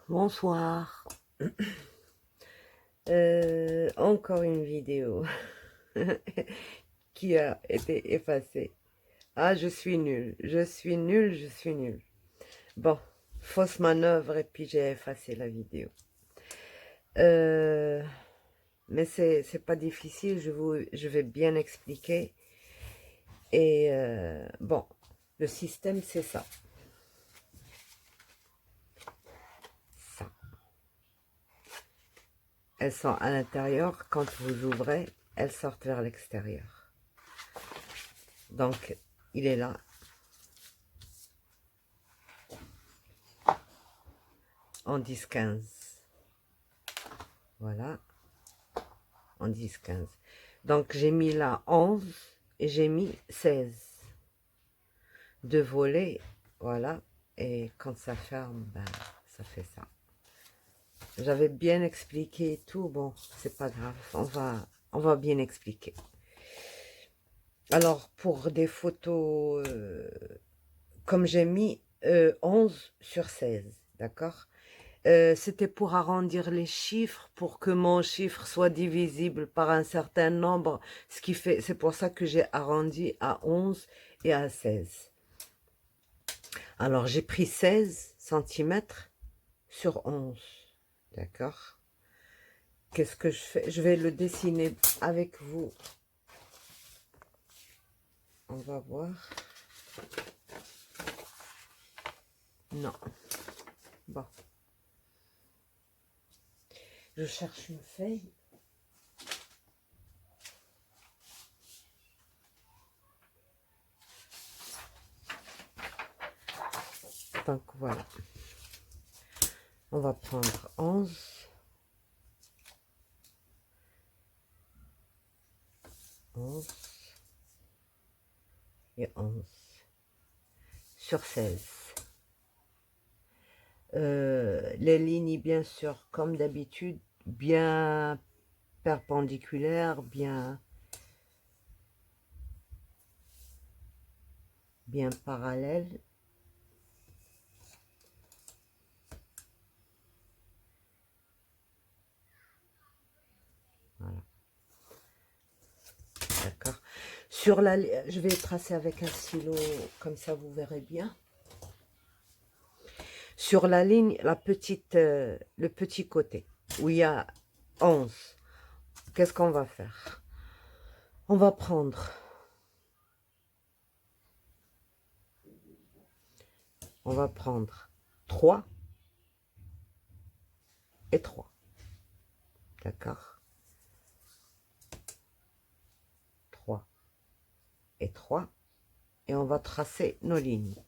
Bonsoir. Encore une vidéo qui a été effacée. Ah, je suis nulle, je suis nulle, je suis nulle. Bon, fausse manœuvre et puis j'ai effacé la vidéo. Euh, mais c'est pas difficile, je vais bien expliquer. Et bon, le système c'est ça. Ça. Elles sont à l'intérieur, quand vous ouvrez, elles sortent vers l'extérieur. Donc, il est là. En 10-15. Voilà. En 10-15. Donc, j'ai mis là 11 et j'ai mis 16. Deux volets, voilà. Et quand ça ferme, ben, ça fait ça. J'avais bien expliqué tout. Bon, c'est pas grave. On va bien expliquer. Alors, pour des photos, comme j'ai mis 11 sur 16, d'accord? C'était pour arrondir les chiffres, pour que mon chiffre soit divisible par un certain nombre, ce qui fait, c'est pour ça que j'ai arrondi à 11 et à 16. Alors, j'ai pris 16 centimètres sur 11, d'accord? Qu'est-ce que je fais? Je vais le dessiner avec vous. On va voir. Non. Bon. Je cherche une feuille. Donc, voilà. On va prendre 11. 11 et 11 sur 16. Les lignes, bien sûr, comme d'habitude, bien perpendiculaires, bien parallèles. Voilà. D'accord. Sur la, je vais tracer avec un stylo, comme ça vous verrez bien. Sur la ligne, la petite, le petit côté, où il y a 11, qu'est-ce qu'on va faire? On va prendre, on va prendre 3 et 3. D'accord? 3 et 3. Et on va tracer nos lignes.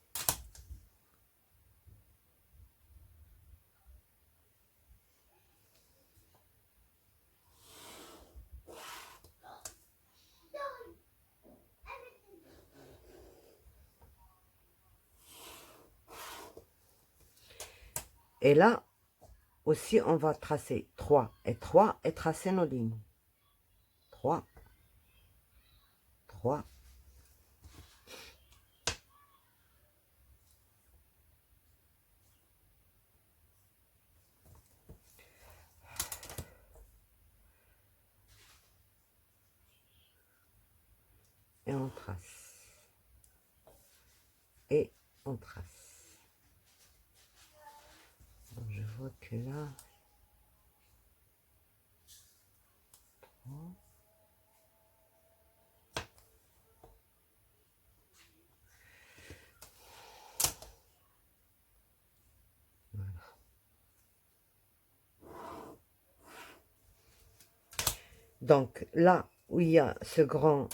Et là, aussi, on va tracer 3 et 3 et tracer nos lignes. 3, 3. Et on trace. Et on trace. Donc, je vois que là, 3. Voilà. Donc, là où il y a ce grand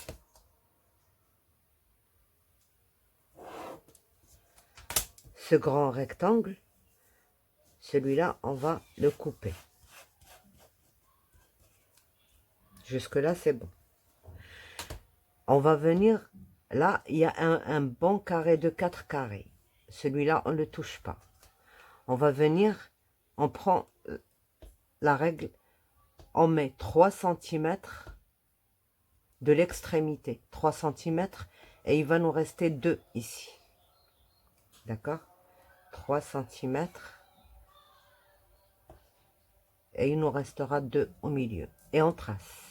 rectangle, celui-là, on va le couper. Jusque-là, c'est bon. On va venir, là, il y a un bon carré de 4 carrés. Celui-là, on ne le touche pas. On va venir, on prend la règle, on met 3 cm de l'extrémité. 3 cm, et il va nous rester 2 ici. D'accord? 3 cm Et il nous restera 2 au milieu. Et on trace.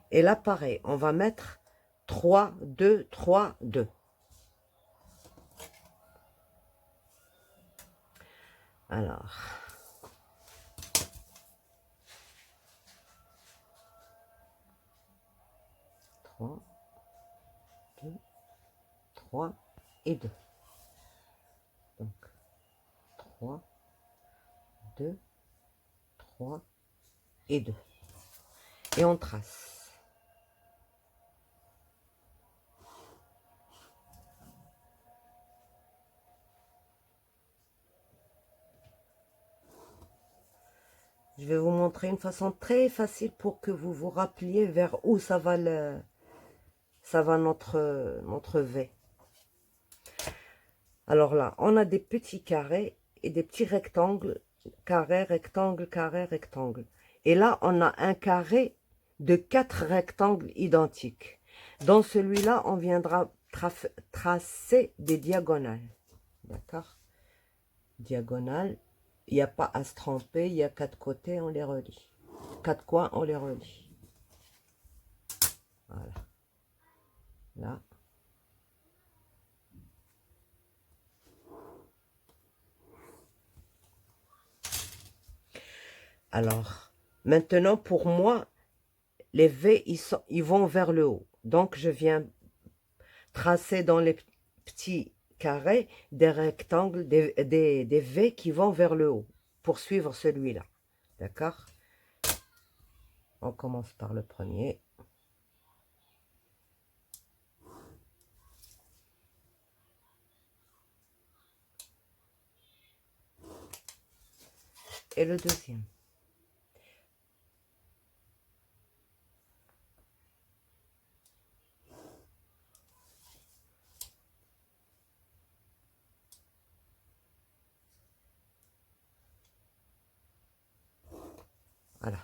Et là, pareil, on va mettre 3, 2, 3, 2. Alors, 3, 2, 3 et 2. Donc, 3, 2, 3 et 2. Et on trace. Je vais vous montrer une façon très facile pour que vous vous rappeliez vers où ça va notre V. Alors là, on a des petits carrés et des petits rectangles, carré, rectangle, carré, rectangle. Et là, on a un carré de 4 rectangles identiques. Dans celui-là, on viendra tracer des diagonales. D'accord? Diagonales, il n'y a pas à se tromper, il y a 4 côtés, on les relie. 4 coins, on les relie. Voilà. Là. Alors, maintenant, pour moi, les V, ils vont vers le haut. Donc, je viens tracer dans les petits carrés des rectangles, des V qui vont vers le haut pour suivre celui-là. D'accord? On commence par le premier. Et le deuxième. Voilà.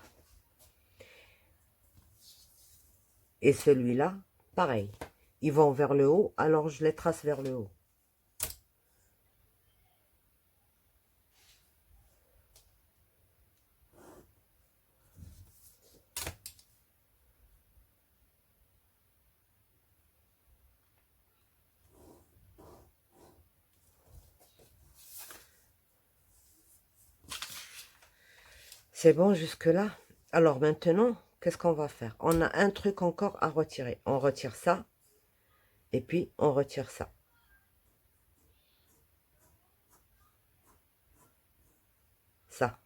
Et celui-là, pareil. Ils vont vers le haut, alors je les trace vers le haut. C'est bon jusque-là? Alors maintenant, qu'est-ce qu'on va faire? On a un truc encore à retirer. On retire ça, et puis on retire ça. Ça.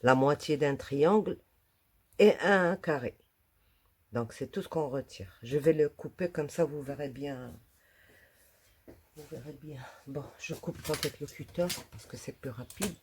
La moitié d'un triangle et un carré. Donc c'est tout ce qu'on retire. Je vais le couper comme ça, vous verrez bien. Vous verrez bien. Bon, je coupe avec le cutter parce que c'est plus rapide.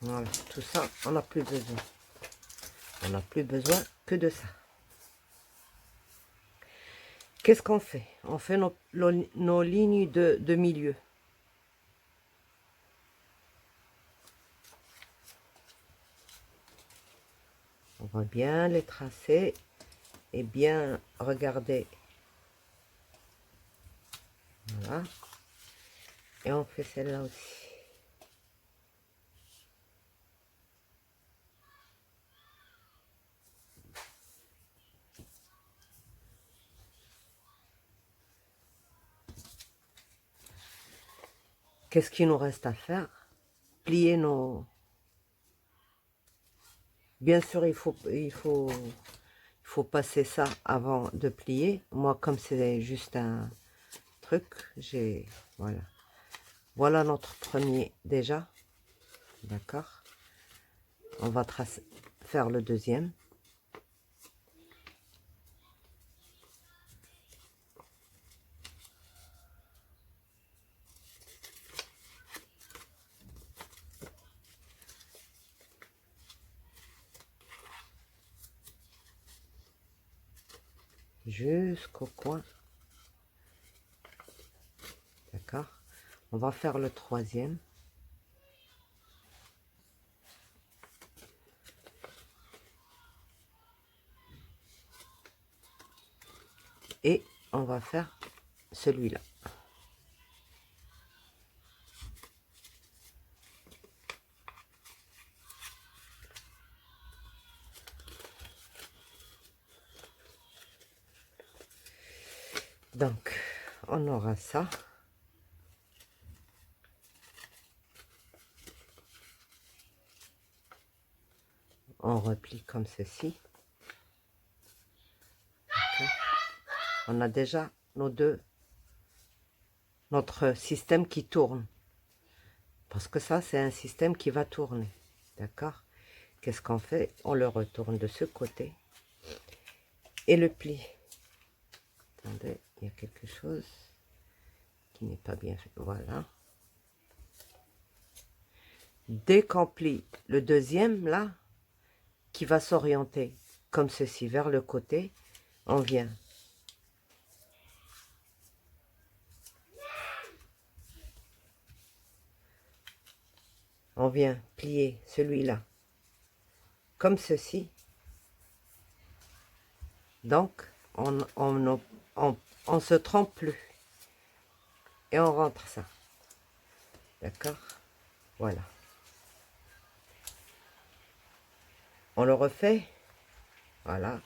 Voilà, tout ça, on n'a plus besoin. On n'a plus besoin que de ça. Qu'est-ce qu'on fait? On fait nos lignes de milieu. On va bien les tracer et bien regarder. Voilà. Et on fait celle-là aussi. Qu'est-ce qu'il nous reste à faire? Plier nos... Bien sûr, il faut faut passer ça avant de plier. Moi, comme c'est juste un truc, j'ai... Voilà. Voilà notre premier déjà. D'accord. On va faire le deuxième. Jusqu'au coin. D'accord. On va faire le troisième. Et on va faire celui-là. Donc, on aura ça. On replie comme ceci. Okay. On a déjà notre système qui tourne. Parce que ça, c'est un système qui va tourner. D'accord? Qu'est-ce qu'on fait? On le retourne de ce côté. Et le plie. Attendez, il y a quelque chose qui n'est pas bien fait. Voilà. Dès qu'on plie le deuxième, là, qui va s'orienter comme ceci vers le côté, on vient. On vient plier celui-là comme ceci. Donc, on se trompe plus. Et on rentre ça. D'accord? Voilà. On le refait. Voilà.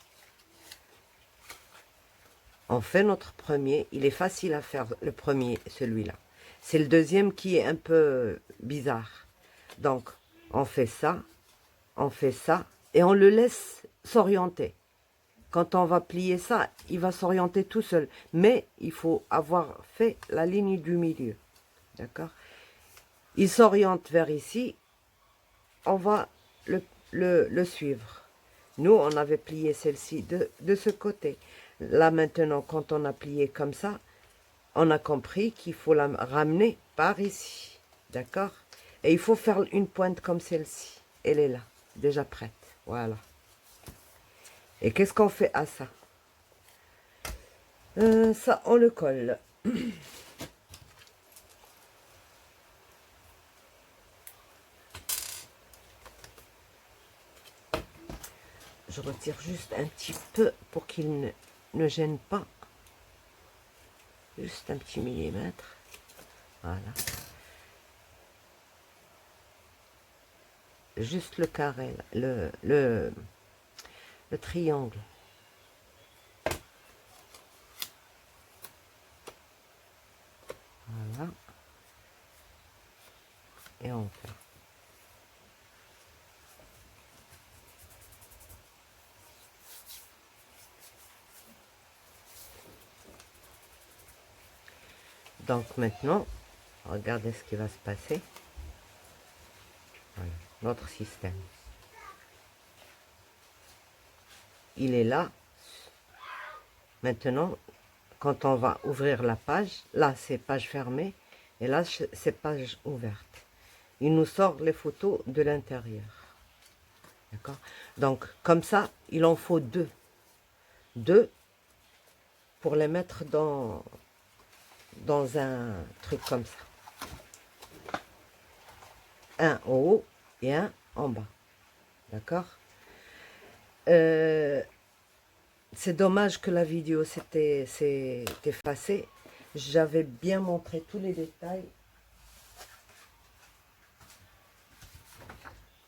On fait notre premier. Il est facile à faire le premier, celui-là. C'est le deuxième qui est un peu bizarre. Donc, on fait ça et on le laisse s'orienter. Quand on va plier ça, il va s'orienter tout seul. Mais il faut avoir fait la ligne du milieu. D'accord? Il s'oriente vers ici. On va le suivre. Nous, on avait plié celle-ci de ce côté. Là, maintenant, quand on a plié comme ça, on a compris qu'il faut la ramener par ici. D'accord? Et il faut faire une pointe comme celle-ci. Elle est là, déjà prête. Voilà. Et qu'est-ce qu'on fait à ça? Ça, on le colle. Je retire juste un petit peu pour qu'il ne gêne pas. Juste un petit millimètre. Voilà. Juste le carré, le triangle. Voilà. Et on fait. Donc maintenant, regardez ce qui va se passer. Voilà, notre système. Il est là. Maintenant, quand on va ouvrir la page, là c'est page fermée et là c'est page ouverte. Il nous sort les photos de l'intérieur. D'accord? Donc comme ça, il en faut deux. Deux pour les mettre dans un truc comme ça. Un en haut et un en bas. D'accord? C'est dommage que la vidéo s'est effacée. J'avais bien montré tous les détails.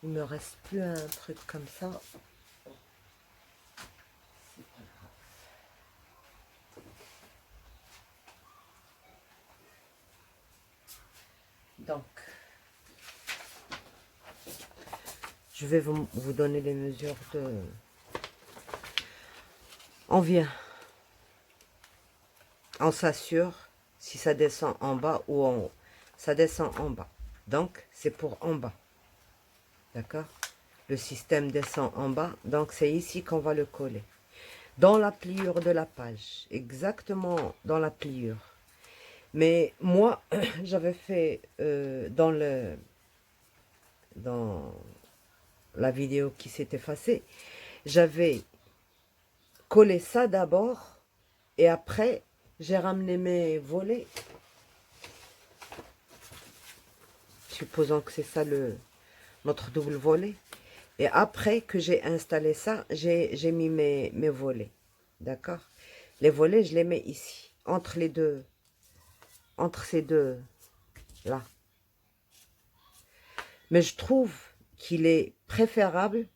Il me reste plus un truc comme ça. Donc, je vais vous donner les mesures On vient, on s'assure si ça descend en bas ou en haut. Ça descend en bas. Donc, c'est pour en bas. D'accord? Le système descend en bas. Donc, c'est ici qu'on va le coller. Dans la pliure de la page. Exactement dans la pliure. Mais moi, j'avais fait dans la vidéo qui s'est effacée, j'avais collé ça d'abord et après, j'ai ramené mes volets. Supposons que c'est ça notre double volet. Et après que j'ai installé ça, j'ai mis mes volets. D'accord? Les volets, je les mets ici, entre les deux, entre ces deux là. Mais je trouve qu'il est préférable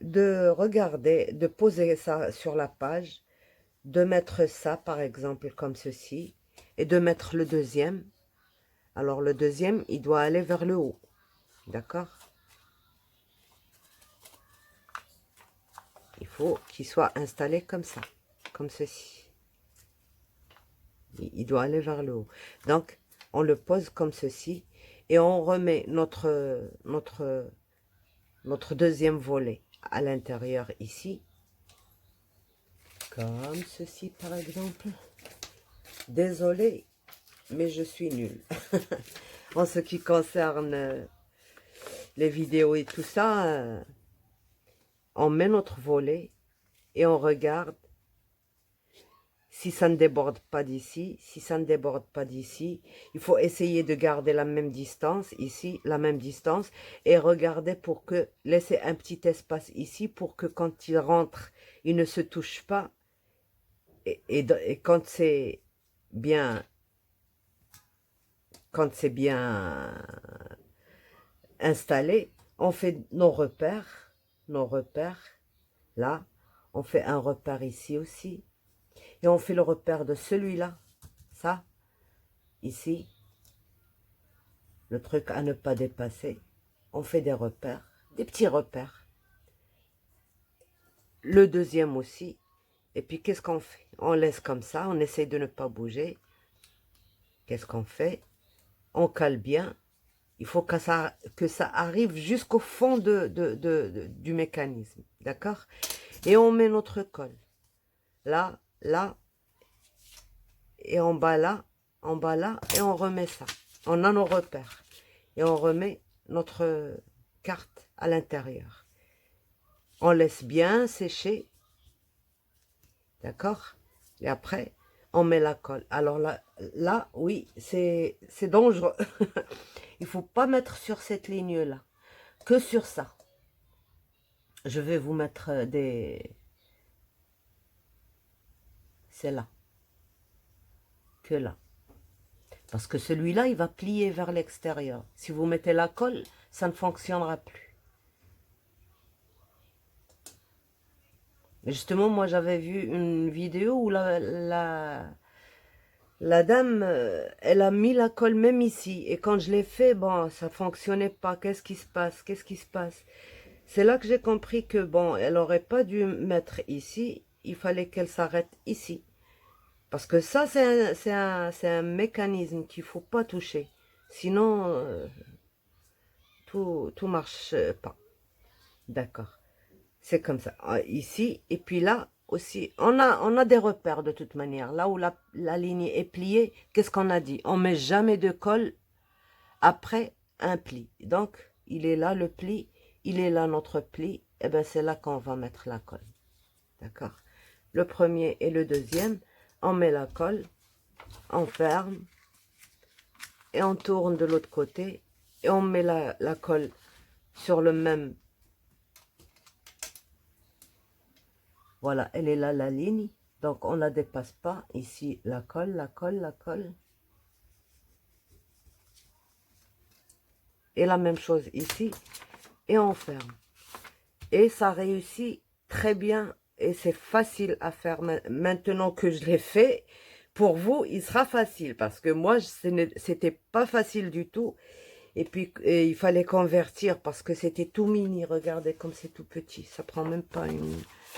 de regarder, de poser ça sur la page, de mettre ça par exemple comme ceci, et de mettre le deuxième. Alors le deuxième, il doit aller vers le haut, d'accord? Il faut qu'il soit installé comme ça, comme ceci. Il doit aller vers le haut. Donc, on le pose comme ceci, et on remet notre deuxième volet à l'intérieur ici, comme ceci par exemple. Désolée, mais je suis nulle. En ce qui concerne les vidéos et tout ça, on met notre volet et on regarde si ça ne déborde pas d'ici. Si ça ne déborde pas d'ici, il faut essayer de garder la même distance ici, la même distance, et regarder pour que, laisser un petit espace ici pour que quand il rentre, il ne se touche pas. Et quand c'est bien installé, on fait nos repères, là, on fait un repère ici aussi, et on fait le repère de celui-là, ça, ici, le truc à ne pas dépasser, on fait des repères, des petits repères, le deuxième aussi, et puis qu'est-ce qu'on fait? On laisse comme ça, on essaie de ne pas bouger, qu'est-ce qu'on fait? On cale bien. Il faut que ça arrive jusqu'au fond du mécanisme. D'accord? Et on met notre colle. Là, là, et en bas là, et on remet ça. On a nos repères. Et on remet notre carte à l'intérieur. On laisse bien sécher. D'accord? Et après, on met la colle. Alors là oui, c'est dangereux. Il ne faut pas mettre sur cette ligne-là, que sur ça. Je vais vous mettre des... C'est là. Que là. Parce que celui-là, il va plier vers l'extérieur. Si vous mettez la colle, ça ne fonctionnera plus. Justement, moi, j'avais vu une vidéo où la dame, elle a mis la colle même ici. Et quand je l'ai fait, bon, ça fonctionnait pas. Qu'est-ce qui se passe? Qu'est-ce qui se passe? C'est là que j'ai compris que, bon, elle aurait pas dû mettre ici. Il fallait qu'elle s'arrête ici. Parce que ça, c'est un mécanisme qu'il ne faut pas toucher. Sinon, tout marche pas. D'accord. C'est comme ça. Ici, et puis là aussi, on a des repères de toute manière. Là où la ligne est pliée, qu'est-ce qu'on a dit? On met jamais de colle après un pli. Donc, il est là le pli, il est là notre pli. Et bien, c'est là qu'on va mettre la colle. D'accord? Le premier et le deuxième, on met la colle, on ferme, et on tourne de l'autre côté, et on met la colle sur le même. Voilà, elle est là la ligne, donc on ne la dépasse pas. Ici, la colle, la colle, la colle. Et la même chose ici, et on ferme. Et ça réussit très bien, et c'est facile à faire. Maintenant que je l'ai fait, pour vous, il sera facile, parce que moi, c'était pas facile du tout. Et puis, il fallait convertir parce que c'était tout mini. Regardez comme c'est tout petit. Ça prend même pas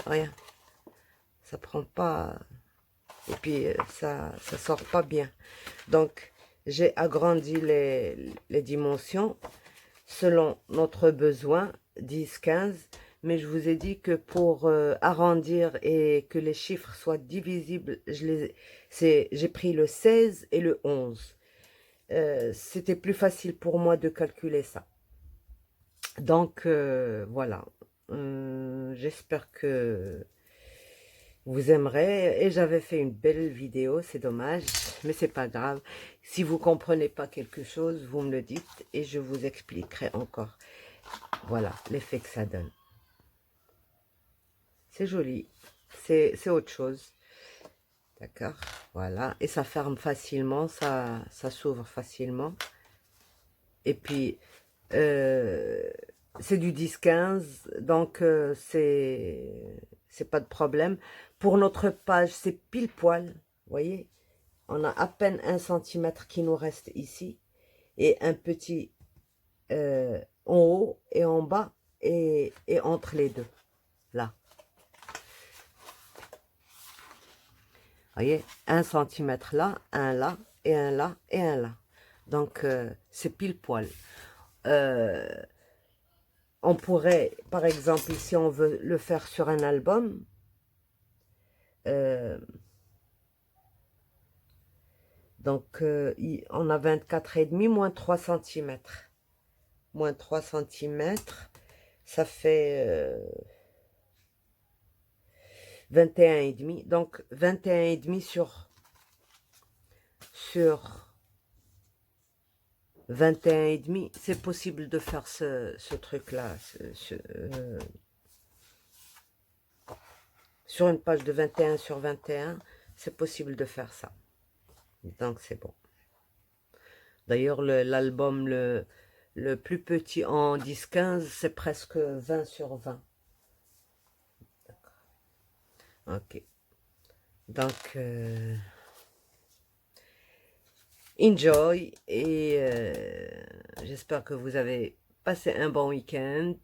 rien. Ça prend pas... Et puis, ça sort pas bien. Donc, j'ai agrandi les dimensions selon notre besoin, 10, 15. Mais je vous ai dit que pour arrondir et que les chiffres soient divisibles, j'ai pris le 16 et le 11. C'était plus facile pour moi de calculer ça. Donc, voilà. J'espère que vous aimerez. Et j'avais fait une belle vidéo, c'est dommage, mais c'est pas grave. Si vous comprenez pas quelque chose, vous me le dites et je vous expliquerai encore. Voilà, l'effet que ça donne. C'est joli. C'est autre chose. D'accord, voilà. Et ça ferme facilement, ça s'ouvre facilement. Et puis, c'est du 10-15, donc c'est pas de problème. Pour notre page, c'est pile poil, vous voyez. On a à peine 1 centimètre qui nous reste ici. Et un petit en haut et en bas et entre les deux, là. Vous voyez, 1 centimètre là, un là, et un là, et un là. Donc, c'est pile poil. On pourrait, par exemple, si on veut le faire sur un album, donc on a 24,5 moins 3 cm. Moins 3 cm, ça fait 21,5. Donc 21,5 sur 21,5, c'est possible de faire ce truc-là. Sur une page de 21 sur 21, c'est possible de faire ça. Donc c'est bon. D'ailleurs, l'album le plus petit en 10-15, c'est presque 20 sur 20. Ok. Donc, enjoy. Et j'espère que vous avez passé un bon week-end.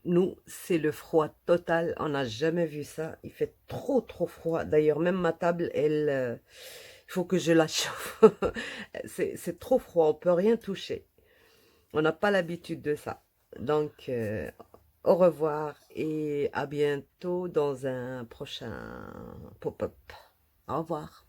Nous, c'est le froid total. On n'a jamais vu ça. Il fait trop, trop froid. D'ailleurs, même ma table, elle... il faut que je la chauffe. C'est trop froid. On peut rien toucher. On n'a pas l'habitude de ça. Donc, au revoir et à bientôt dans un prochain pop-up. Au revoir.